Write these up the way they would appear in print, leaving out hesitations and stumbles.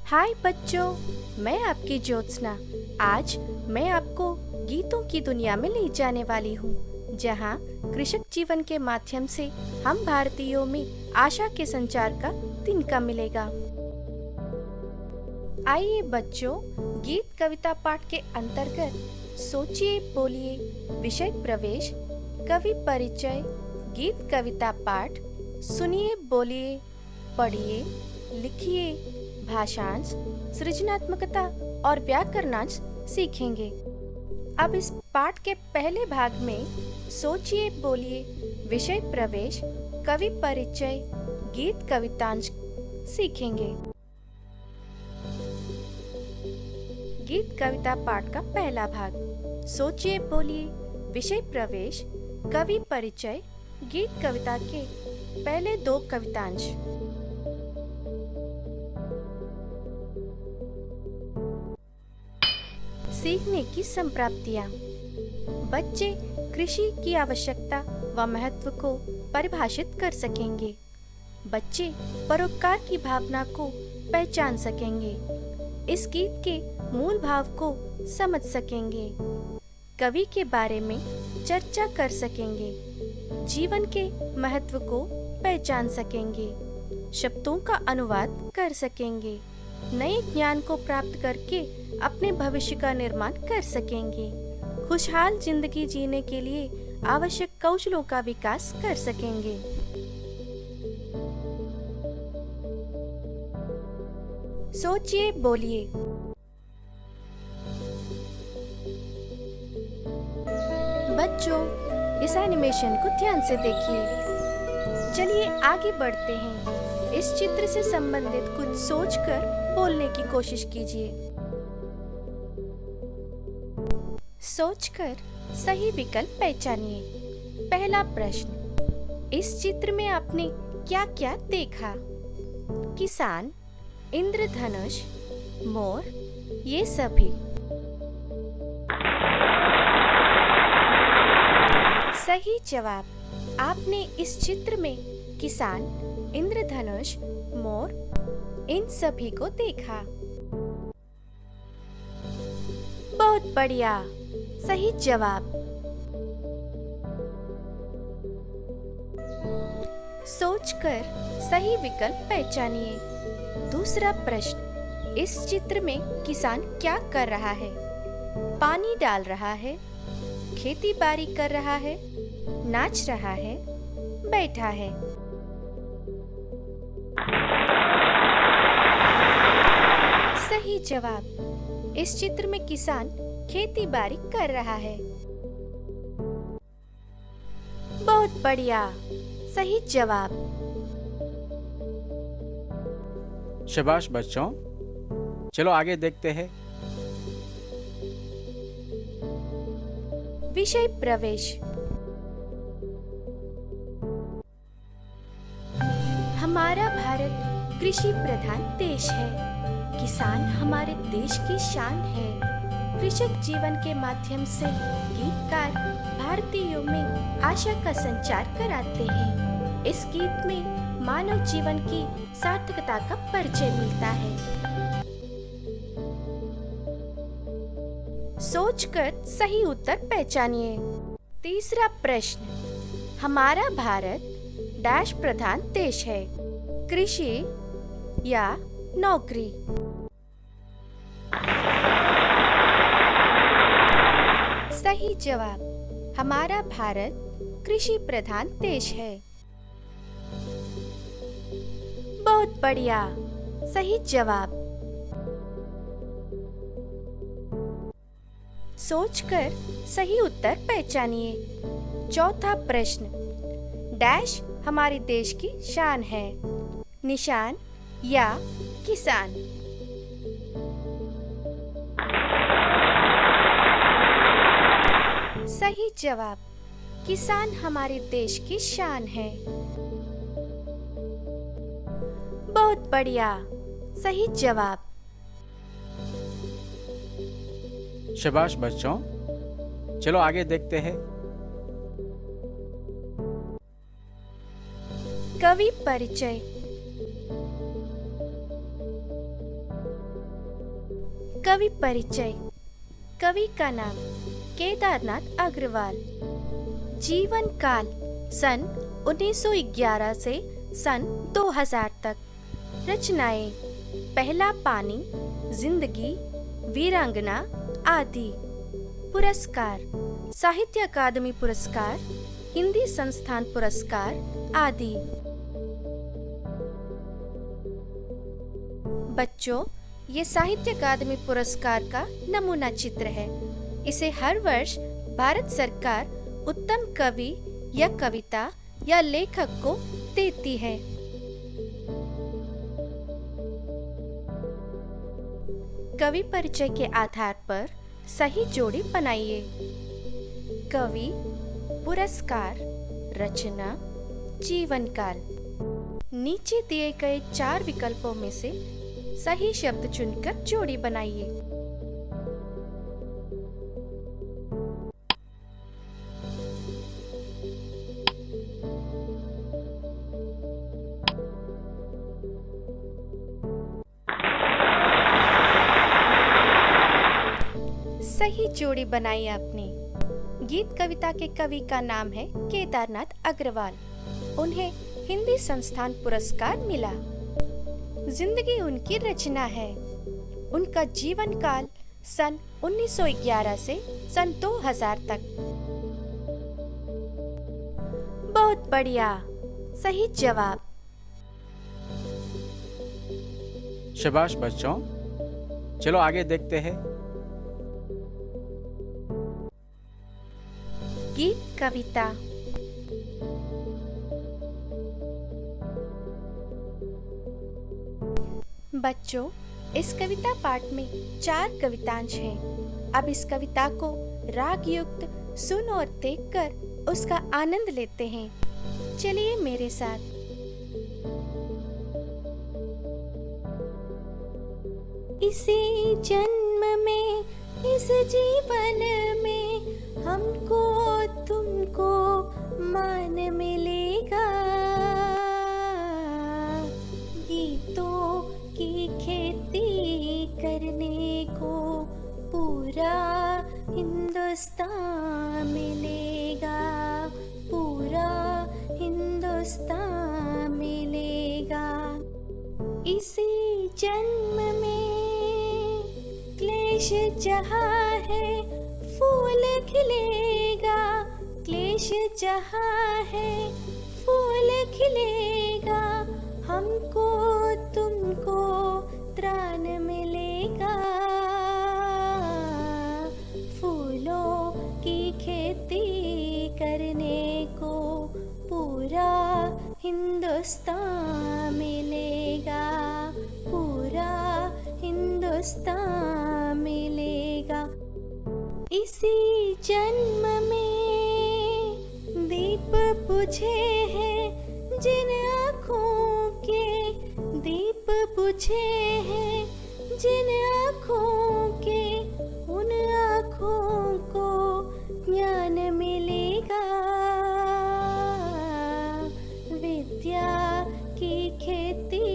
हाय बच्चों, मैं आपकी ज्योत्सना। आज मैं आपको गीतों की दुनिया में ले जाने वाली हूँ, जहाँ कृषक जीवन के माध्यम से हम भारतीयों में आशा के संचार का तिनका मिलेगा। आइए बच्चों, गीत कविता पाठ के अंतर्गत सोचिए बोलिए, विषय प्रवेश, कवि परिचय, गीत कविता पाठ, सुनिए बोलिए, पढ़िए, लिखिए, भाषांश, सृजनात्मकता और व्याकरणांश सीखेंगे। अब इस पाठ के पहले भाग में सोचिए बोलिए, विषय प्रवेश, कवि परिचय, गीत कवितांश सीखेंगे। गीत कविता पाठ का पहला भाग। सोचिए बोलिए, विषय प्रवेश, कवि परिचय, गीत कविता के पहले दो कवितांश। सीखने की संप्राप्तियाँ। बच्चे कृषि की आवश्यकता व महत्व को परिभाषित कर सकेंगे। बच्चे परोपकार की भावना को पहचान सकेंगे। इस गीत के मूल भाव को समझ सकेंगे। कवि के बारे में चर्चा कर सकेंगे। जीवन के महत्व को पहचान सकेंगे। शब्दों का अनुवाद कर सकेंगे। नए ज्ञान को प्राप्त करके अपने भविष्य का निर्माण कर सकेंगे। खुशहाल जिंदगी जीने के लिए आवश्यक कौशलों का विकास कर सकेंगे। सोचिए बोलिए। बच्चों, इस एनिमेशन को ध्यान से देखिए। चलिए आगे बढ़ते हैं। इस चित्र से संबंधित कुछ सोचकर बोलने की कोशिश कीजिए। सोचकर सही विकल्प पहचानिए। पहला प्रश्न, इस चित्र में आपने क्या क्या देखा? किसान, इंद्रधनुष, मोर, ये सभी। सही जवाब। आपने इस चित्र में किसान, इंद्रधनुष, मोर, इन सभी को देखा। बहुत बढ़िया, सही जवाब। सोचकर सही विकल्प पहचानिए। दूसरा प्रश्न, इस चित्र में किसान क्या कर रहा है? पानी डाल रहा है, खेती बाड़ी कर रहा है, नाच रहा है, बैठा है। सही जवाब। इस चित्र में किसान खेती बाड़ी कर रहा है। बहुत बढ़िया, सही जवाब। शाबाश बच्चों, चलो आगे देखते हैं। विषय प्रवेश। हमारा भारत कृषि प्रधान देश है। किसान हमारे देश की शान है। कृषक जीवन के माध्यम से गीतकार भारतीयों में आशा का संचार कराते हैं। इस गीत में मानव जीवन की सार्थकता का परिचय मिलता है। सोचकर सही उत्तर पहचानिए। तीसरा प्रश्न, हमारा भारत डैश प्रधान देश है? कृषि या नौकरी? सही जवाब। हमारा भारत कृषि प्रधान देश है। बहुत बढ़िया, सही जवाब। सोचकर सही उत्तर पहचानिए। चौथा प्रश्न, डैश हमारे देश की शान है? निशान या किसान? सही जवाब। किसान हमारे देश की शान है। बहुत बढ़िया, सही जवाब। शाबाश बच्चों, चलो आगे देखते हैं। कवि परिचय। कवि परिचय। कवि का नाम केदारनाथ अग्रवाल। जीवन काल सन 1911 से सन 2000 तक। रचनाएं: पहला पानी, जिंदगी, वीरांगना आदि। पुरस्कार: साहित्य अकादमी पुरस्कार, हिंदी संस्थान पुरस्कार आदि। बच्चों, ये साहित्य अकादमी पुरस्कार का नमूना चित्र है। इसे हर वर्ष भारत सरकार उत्तम कवि या कविता या लेखक को देती है। कवि परिचय के आधार पर सही जोड़ी बनाइए। कवि, पुरस्कार, रचना, जीवन काल। नीचे दिए गए 4 विकल्पों में से सही शब्द चुनकर जोड़ी बनाइए। सही जोड़ी बनाई आपने। गीत कविता के कवि का नाम है केदारनाथ अग्रवाल। उन्हें हिंदी संस्थान पुरस्कार मिला। जिंदगी उनकी रचना है। उनका जीवन काल सन 1911 से सन 2000 तक। बहुत बढ़िया, सही जवाब। शाबाश बच्चों, चलो आगे देखते हैं। गीत कविता। बच्चों, इस कविता पाठ में 4 कवितांश हैं। अब इस कविता को राग युक्त सुन और देखकर उसका आनंद लेते हैं। चलिए मेरे साथ। इसी जन्म में, इस जीवन में हमको तुमको मान मिलेगा। गीतों की खेती करने को पूरा हिंदुस्तान मिलेगा। पूरा हिंदुस्तान मिलेगा। इसी जन्म में क्लेश जहाँ है फूल खिलेगा। क्लेश जहाँ है फूल खिलेगा। हमको तुमको त्राण मिलेगा। फूलों की खेती करने को पूरा हिंदुस्तान मिलेगा। पूरा हिंदुस्तान मिलेगा। इसी जन्म में दीप बुझे हैं जिन आँखों के। दीप बुझे हैं जिन आँखों के। उन आँखों को ज्ञान मिलेगा। विद्या की खेती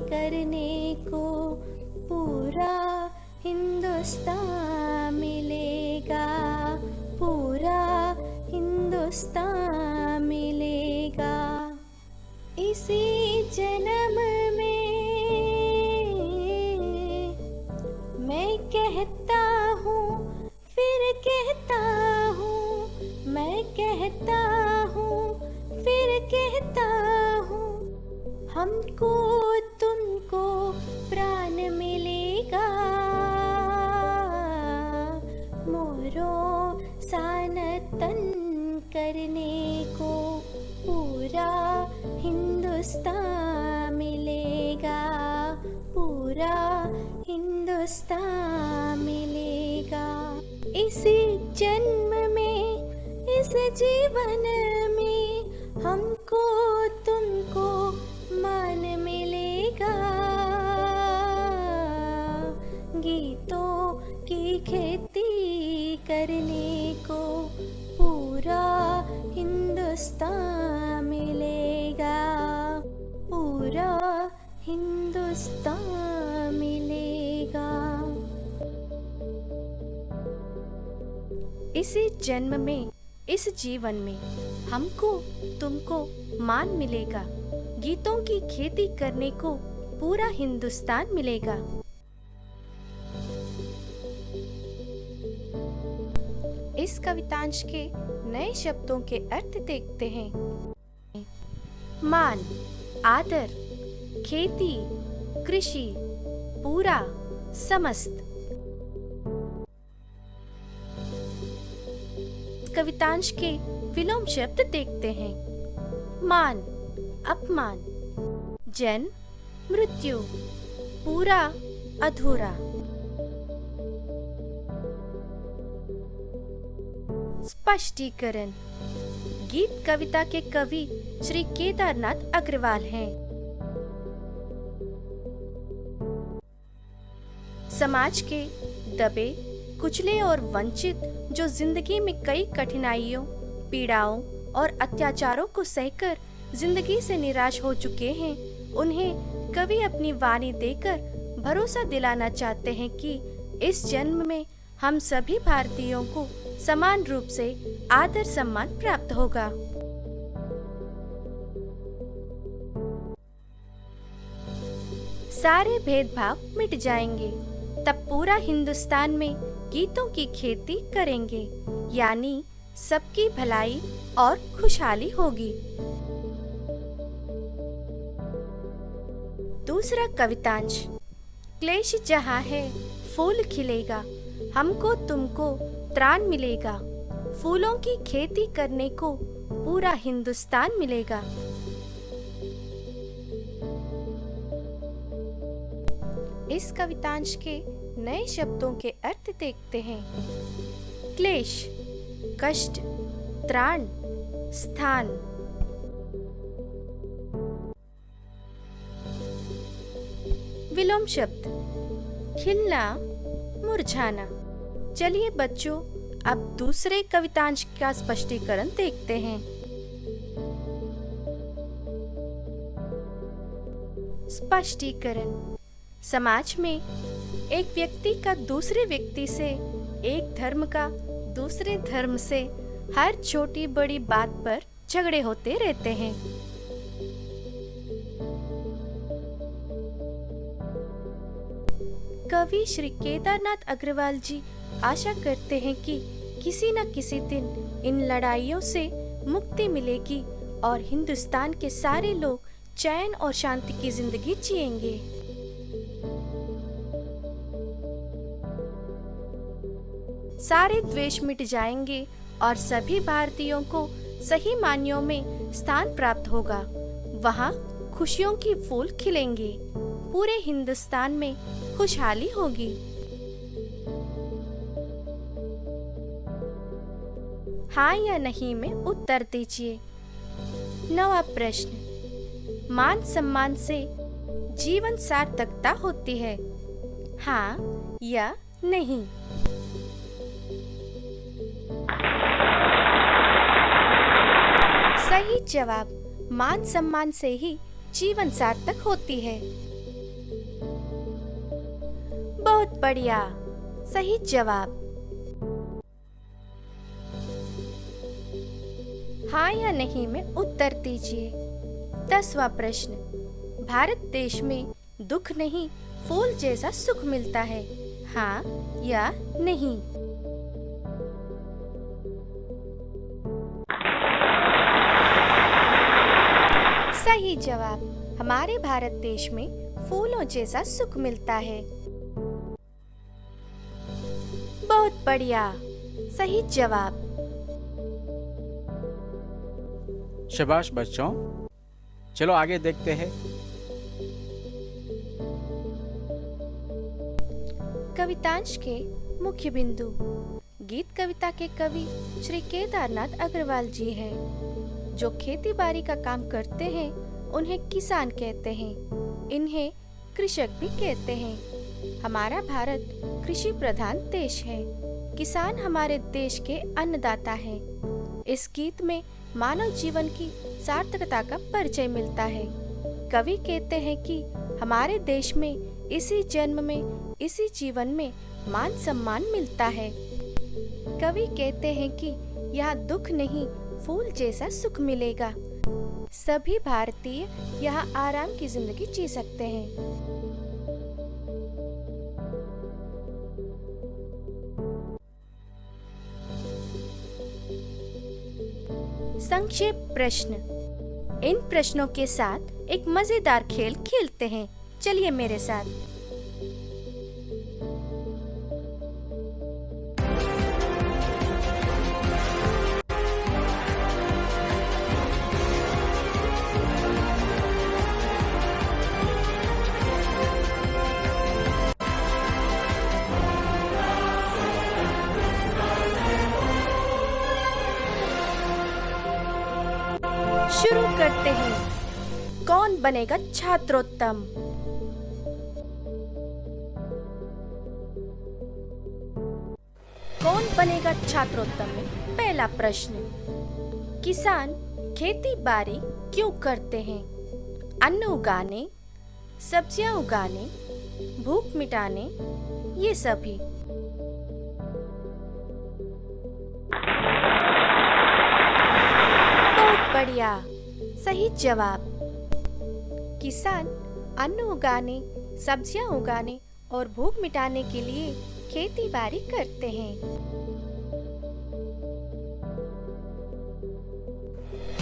करने को पूरा हिंदुस्तान मिलेगा। पूरा हिंदुस्तान मिलेगा। इसी जन्म में मैं कहता हूँ, फिर कहता हूँ। मैं कहता हूँ, फिर कहता हूँ। हमको तुमको प्राण मिलेगा। मोरों सान तन करने को पूरा हिंदुस्तान मिलेगा। पूरा हिंदुस्तान मिलेगा। इसी जन्म में, इस जीवन में हमको तुमको मान मिलेगा। गीतों की खेती करने को पूरा हिंदुस्तान मिलेगा। पूरा हिंदुस्तान मिलेगा। इसी जन्म में, इस जीवन में हमको तुमको मान मिलेगा। गीतों की खेती करने को पूरा हिंदुस्तान मिलेगा। इस कवितांश के नए शब्दों के अर्थ देखते हैं। मान, आदर, खेती, कृषि, पूरा, समस्त। कवितांश के विलोम शब्द देखते हैं। मान, अपमान, जन्म, मृत्यु, पूरा, अधूरा। स्पष्टीकरण। गीत कविता के कवि श्री केदारनाथ अग्रवाल हैं। समाज के दबे, कुचले और वंचित जो जिंदगी में कई कठिनाइयों, पीड़ाओं और अत्याचारों को सहकर जिंदगी से निराश हो चुके हैं, उन्हें कवि अपनी वाणी देकर भरोसा दिलाना चाहते हैं कि इस जन्म में हम सभी भारतीयों को समान रूप से आदर सम्मान प्राप्त होगा। सारे भेदभाव मिट जाएंगे, तब पूरा हिंदुस्तान में गीतों की खेती करेंगे, यानी सबकी भलाई और खुशहाली होगी। दूसरा कवितांश। क्लेश जहाँ है फूल खिलेगा, हमको तुमको त्राण मिलेगा। फूलों की खेती करने को पूरा हिंदुस्तान मिलेगा। इस कवितांश के नए शब्दों के अर्थ देखते हैं। क्लेश, कष्ट, त्राण, स्थान। विलोम शब्द। खिलना, मुरझाना। चलिए बच्चों, अब दूसरे कवितांश का स्पष्टीकरण देखते हैं। स्पष्टीकरण। समाज में एक व्यक्ति का दूसरे व्यक्ति से, एक धर्म का दूसरे धर्म से हर छोटी बड़ी बात पर झगड़े होते रहते हैं। कवि श्री केदारनाथ अग्रवाल जी आशा करते हैं कि किसी न किसी दिन इन लड़ाइयों से मुक्ति मिलेगी और हिंदुस्तान के सारे लोग चैन और शांति की जिंदगी जिएंगे। सारे द्वेष मिट जाएंगे और सभी भारतीयों को सही मायनों में स्थान प्राप्त होगा। वहाँ खुशियों की फूल खिलेंगे, पूरे हिंदुस्तान में खुशहाली होगी। हाँ या नहीं में उत्तर दीजिए। नवा प्रश्न। मान सम्मान से जीवन सार्थकता होती है, हाँ या नहीं? सही जवाब, मान सम्मान से ही जीवन सार्थक होती है। बहुत बढ़िया, सही जवाब। हाँ या नहीं में उत्तर दीजिए। 10वां प्रश्न। भारत देश में दुख नहीं, फूल जैसा सुख मिलता है, हाँ या नहीं? सही जवाब, हमारे भारत देश में फूलों जैसा सुख मिलता है। बहुत बढ़िया, सही जवाब। शाबाश बच्चों, चलो आगे देखते हैं। कवितांश के मुख्य बिंदु। गीत कविता के कवि श्री केदारनाथ अग्रवाल जी हैं। जो खेती बाड़ी का काम करते हैं उन्हें किसान कहते हैं। इन्हें कृषक भी कहते हैं। हमारा भारत कृषि प्रधान देश है। किसान हमारे देश के अन्नदाता हैं। इस गीत में मानव जीवन की सार्थकता का परिचय मिलता है। कवि कहते हैं कि हमारे देश में इसी जन्म में, इसी जीवन में मान सम्मान मिलता है। कवि कहते हैं कि यहाँ दुख नहीं, फूल जैसा सुख मिलेगा। सभी भारतीय यहाँ आराम की जिंदगी जी सकते हैं। संक्षेप प्रश्न। इन प्रश्नों के साथ एक मजेदार खेल खेलते हैं। चलिए मेरे साथ। शुरू करते हैं। कौन बनेगा छात्रोत्तम? कौन बनेगा छात्रोत्तम में पहला प्रश्न। किसान खेती बाड़ी क्यों करते हैं? अन्न उगाने, सब्जियां उगाने, भूख मिटाने, ये सभी। बढ़िया, सही जवाब। किसान अन्न उगाने, सब्जियां उगाने और भूख मिटाने के लिए खेती बाड़ी करते हैं।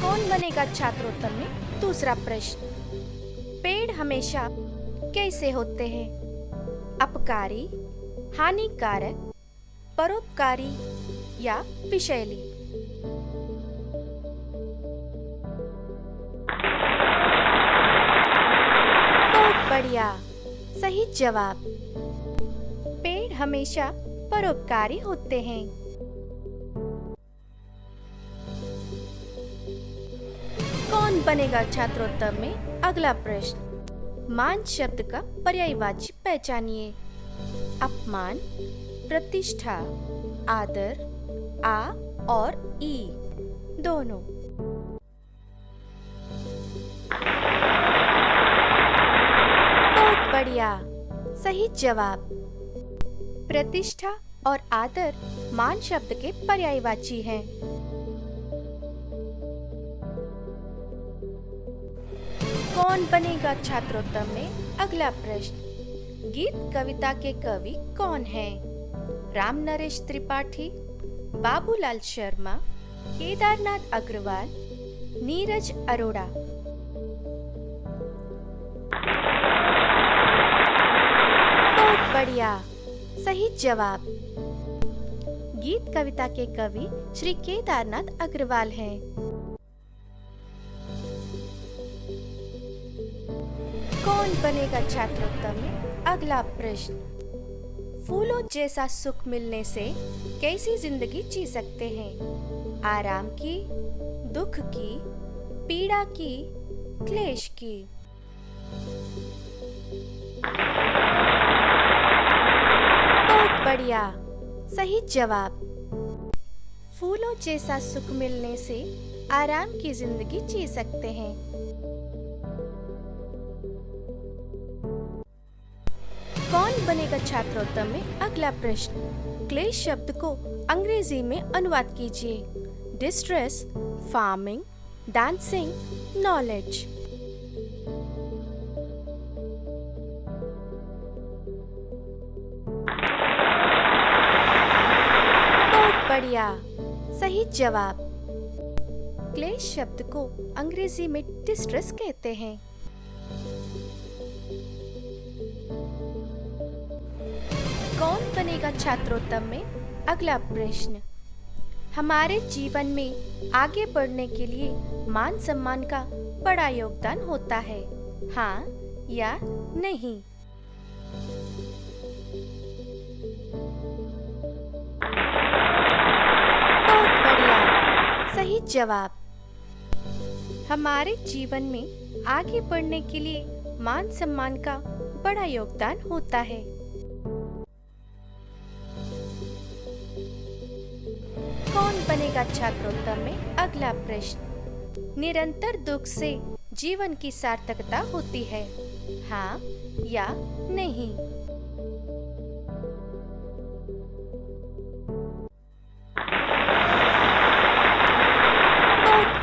कौन बनेगा छात्रोत्तम में दूसरा प्रश्न। पेड़ हमेशा कैसे होते हैं? अपकारी, हानिकारक, परोपकारी या विषैली? बढ़िया, सही जवाब। पेड़ हमेशा परोपकारी होते हैं। कौन बनेगा छात्रोत्तम में अगला प्रश्न। मान शब्द का पर्यायवाची पहचानिए। अपमान, प्रतिष्ठा, आदर, आ और ई दोनों। बढ़िया, सही जवाब। प्रतिष्ठा और आदर मान शब्द के पर्यायवाची हैं। कौन बनेगा छात्रोत्तम में अगला प्रश्न। गीत कविता के कवि कौन हैं? राम नरेश त्रिपाठी, बाबूलाल शर्मा, केदारनाथ अग्रवाल, नीरज अरोड़ा? बढ़िया, सही जवाब। गीत कविता के कवि श्री केदारनाथ अग्रवाल हैं। कौन बनेगा छात्रोत्तम में अगला प्रश्न। फूलों जैसा सुख मिलने से कैसी जिंदगी जी सकते हैं? आराम की, दुख की, पीड़ा की, क्लेश की? बढ़िया, सही जवाब। फूलों जैसा सुख मिलने से आराम की जिंदगी जी सकते हैं। कौन बनेगा छात्रोत्तम में अगला प्रश्न। क्लेश शब्द को अंग्रेजी में अनुवाद कीजिए। Distress, farming, dancing, knowledge? बढ़िया, सही जवाब। क्लेश शब्द को अंग्रेजी में डिस्ट्रेस कहते हैं। कौन बनेगा छात्रोत्तम में अगला प्रश्न। हमारे जीवन में आगे बढ़ने के लिए मान सम्मान का बड़ा योगदान होता है, हाँ या नहीं? सही जवाब। हमारे जीवन में आगे बढ़ने के लिए मान सम्मान का बड़ा योगदान होता है। कौन बनेगा छात्रोत्तम में अगला प्रश्न। निरंतर दुख से जीवन की सार्थकता होती है, हाँ या नहीं?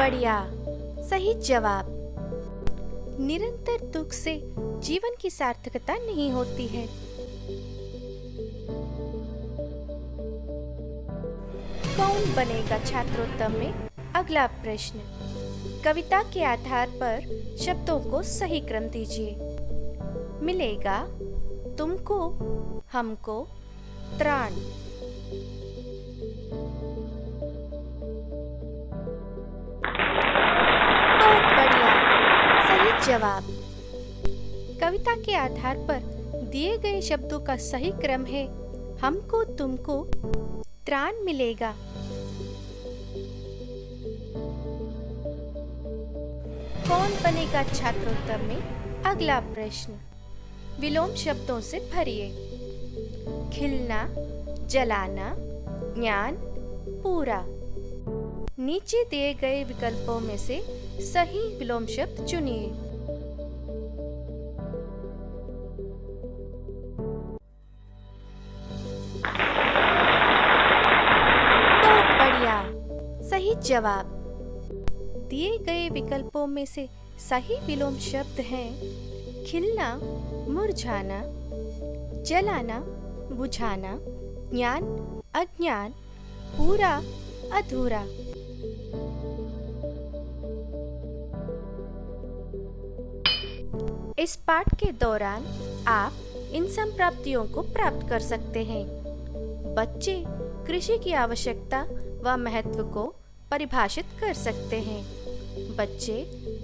बढ़िया, सही जवाब। निरंतर दुख से जीवन की सार्थकता नहीं होती है। कौन बनेगा छात्रोत्तम में अगला प्रश्न। कविता के आधार पर शब्दों को सही क्रम दीजिए। मिलेगा तुमको, हमको, त्राण। बहुत बढ़िया, सही जवाब। कविता के आधार पर दिए गए शब्दों का सही क्रम है हमको, तुमको, त्राण मिलेगा। कौन बनेगा छात्रोत्तम में अगला प्रश्न। विलोम शब्दों से भरिए। खिलना, जलाना, ज्ञान, पूरा। नीचे दिए गए विकल्पों में से सही विलोम शब्द चुनिए। बहुत बढ़िया, सही जवाब। दिए गए विकल्पों में से सही विलोम शब्द हैं खिलना, मुरझाना, जलाना, बुझाना, ज्ञान, अज्ञान, पूरा, अधूरा। इस पाठ के दौरान आप इन संप्राप्तियों को प्राप्त कर सकते हैं। बच्चे कृषि की आवश्यकता व महत्व को परिभाषित कर सकते हैं। बच्चे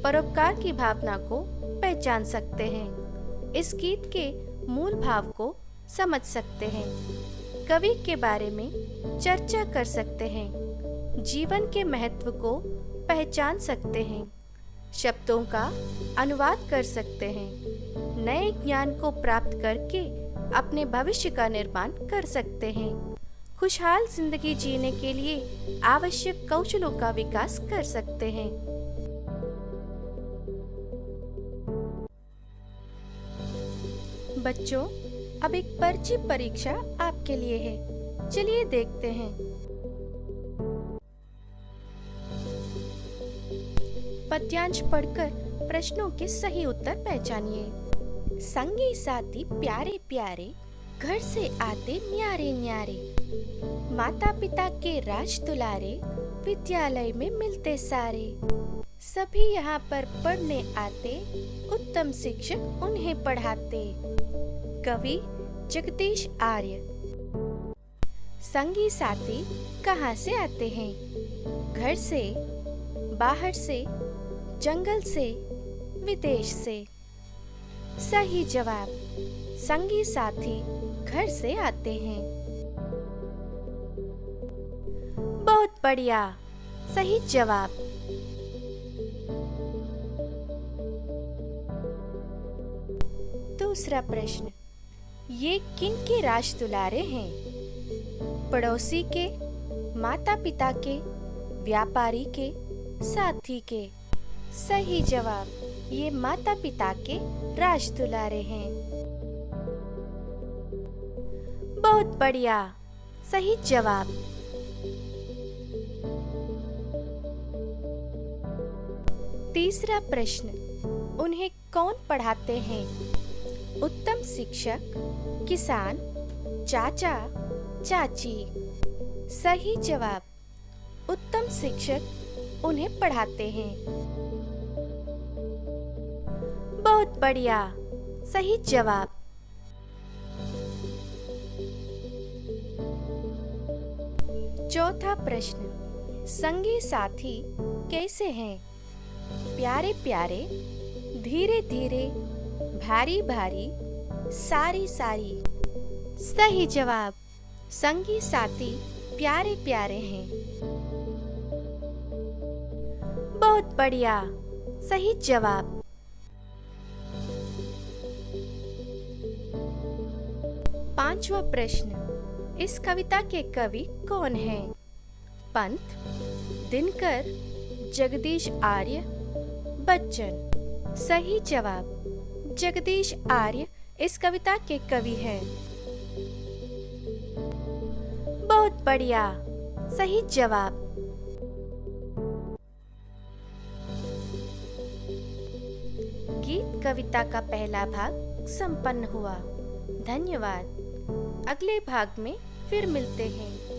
परोपकार की भावना को पहचान सकते हैं। इस गीत के मूल भाव को समझ सकते हैं। कवि के बारे में चर्चा कर सकते हैं। जीवन के महत्व को पहचान सकते हैं। शब्दों का अनुवाद कर सकते हैं। नए ज्ञान को प्राप्त करके अपने भविष्य का निर्माण कर सकते हैं। खुशहाल जिंदगी जीने के लिए आवश्यक कौशलों का विकास कर सकते हैं। बच्चों, अब एक पर्ची परीक्षा आपके लिए है। चलिए देखते हैं। पद्यांश पढ़कर प्रश्नों के सही उत्तर पहचानिए। संगी साथी प्यारे प्यारे, घर से आते न्यारे न्यारे। माता पिता के राज दुलारे, विद्यालय में मिलते सारे। सभी यहाँ पर पढ़ने आते, उत्तम शिक्षक उन्हें पढ़ाते। कवि जगदीश आर्य। संगी साथी कहाँ से आते हैं? घर से, बाहर से, जंगल से, विदेश से। सही जवाब, संगी साथी घर से आते हैं। बहुत बढ़िया, सही जवाब। दूसरा प्रश्न, ये किन के राज दुलारे हैं? पड़ोसी के, माता पिता के, व्यापारी के, साथी के। सही जवाब, ये माता पिता के राज दुलारे हैं। बहुत बढ़िया, सही जवाब। तीसरा प्रश्न, उन्हें कौन पढ़ाते हैं? उत्तम शिक्षक, किसान, चाचा, चाची। सही जवाब, उत्तम शिक्षक उन्हें पढ़ाते हैं। बहुत बढ़िया, सही जवाब। चौथा प्रश्न, संगी साथी कैसे हैं? प्यारे प्यारे, धीरे धीरे, भारी भारी, सारी सारी। सही जवाब, संगी साथी प्यारे प्यारे हैं। बहुत बढ़िया, सही जवाब। पांचवा प्रश्न, इस कविता के कवि कौन हैं? पंत, दिनकर, जगदीश आर्य, बच्चन। सही जवाब, जगदीश आर्य इस कविता के कवि हैं। बहुत बढ़िया, सही जवाब। कविता का पहला भाग संपन्न हुआ। धन्यवाद। अगले भाग में फिर मिलते हैं।